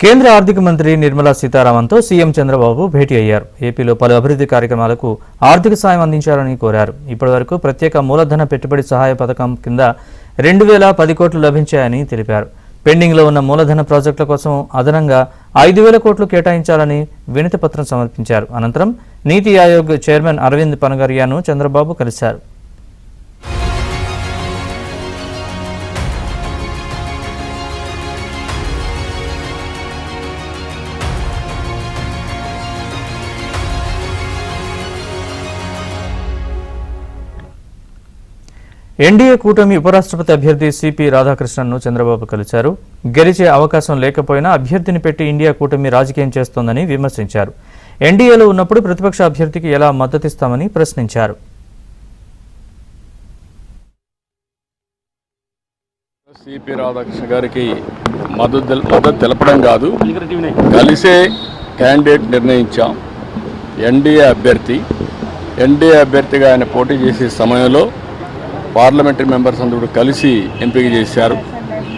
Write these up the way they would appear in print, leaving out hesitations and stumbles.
కేంద్ర ఆర్థిక మంత్రి నిర్మలా సీతారామన్తో సీఎం చంద్రబాబు భేటీ అయ్యారు. ఏపీలో పలు అభివృద్ధి కార్యక్రమాలకు ఆర్థిక సాయం అందించాలని కోరారు. ఇప్పటివరకు ప్రత్యేక మూలధన పెట్టుబడి సహాయ పథకం కింద 2010 కోట్లు లభించాయని తెలిపారు. పెండింగ్లో ఉన్న మూలధన ప్రాజెక్టుల కోసం అదనంగా 5,000 కోట్లు కేటాయించాలని వినతి పత్రం సమర్పించారు. అనంతరం నీతి ఆయోగ్ చైర్మన్ అరవింద్ పనగరియాను చంద్రబాబు కలిశారు. ఎన్డీఏ కూటమి ఉపరాష్ట్రపతి అభ్యర్థి సిపి రాధాకృష్ణన్ను చంద్రబాబు కలిశారు. గెలిచే అవకాశం లేకపోయినా అభ్యర్థిని పెట్టి ఇండియా కూటమి రాజకీయం చేస్తోందని విమర్శించారు. ఎన్డీఏలో ఉన్నప్పుడు ప్రతిపక్ష అభ్యర్థికి ఎలా మద్దతిస్తామని ప్రశ్నించారు. సిపి రాధాకృష్ణ గారికి మద్దతు తెలపడం కాదు, కలిసే క్యాండిడేట్ నిర్ణయించాం. ఎన్డీఏ అభ్యర్థిగా ఆయన పోటీ చేసే సమయంలో పార్లమెంటరీ మెంబర్స్ అందరూ కలిసి ఎంపిక చేశారు.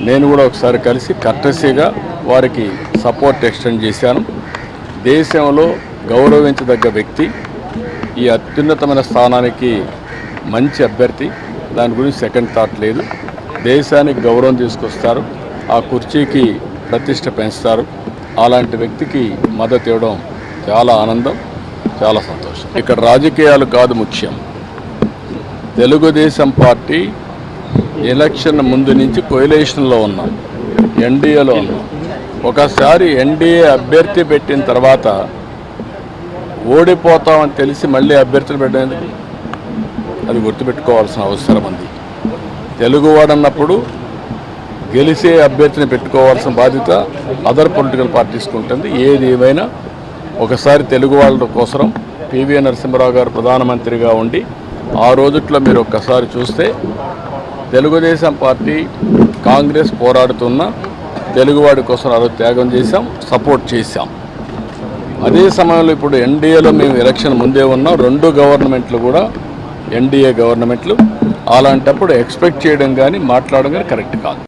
నేను కూడా ఒకసారి కలిసి కర్టసీగా వారికి సపోర్ట్ ఎక్స్టెండ్ చేశాను. దేశంలో గౌరవించదగ్గ వ్యక్తి, ఈ అత్యున్నతమైన స్థానానికి మంచి అభ్యర్థి, దాని గురించి సెకండ్ థాట్ లేదు. దేశానికి గౌరవం తీసుకొస్తారు, ఆ కుర్చీకి ప్రతిష్ట పెంచుతారు. అలాంటి వ్యక్తికి మద్దతు ఇవ్వడం చాలా ఆనందం, చాలా సంతోషం. ఇక్కడ రాజకీయాలు కాదు ముఖ్యం. తెలుగుదేశం పార్టీ ఎలక్షన్ ముందు నుంచి కోయలేషన్లో ఉన్నాం, ఎన్డీఏలో ఉన్నాం. ఒకసారి ఎన్డీఏ అభ్యర్థి పెట్టిన తర్వాత ఓడిపోతామని తెలిసి మళ్ళీ అభ్యర్థులు పెట్టేందుకు, అది గుర్తుపెట్టుకోవాల్సిన అవసరం ఉంది. తెలుగువాడన్నప్పుడు గెలిచే అభ్యర్థిని పెట్టుకోవాల్సిన బాధ్యత అదర్ పొలిటికల్ పార్టీస్కి ఉంటుంది. ఏది ఏమైనా ఒకసారి తెలుగు వాళ్ళ కోసం పివి నరసింహారావు గారు ప్రధానమంత్రిగా ఉండి ఆ రోజుట్లో మీరు ఒక్కసారి చూస్తే తెలుగుదేశం పార్టీ కాంగ్రెస్ పోరాడుతున్న తెలుగువాడి కోసం ఆ రోజు త్యాగం చేశాం, సపోర్ట్ చేశాం. అదే సమయంలో ఇప్పుడు ఎన్డీఏలో మేము ఎలక్షన్ ముందే ఉన్నాం, 2 గవర్నమెంట్లు కూడా ఎన్డీఏ గవర్నమెంట్లు. అలాంటప్పుడు ఎక్స్పెక్ట్ చేయడం కానీ మాట్లాడడం కానీ కరెక్ట్ కాదు.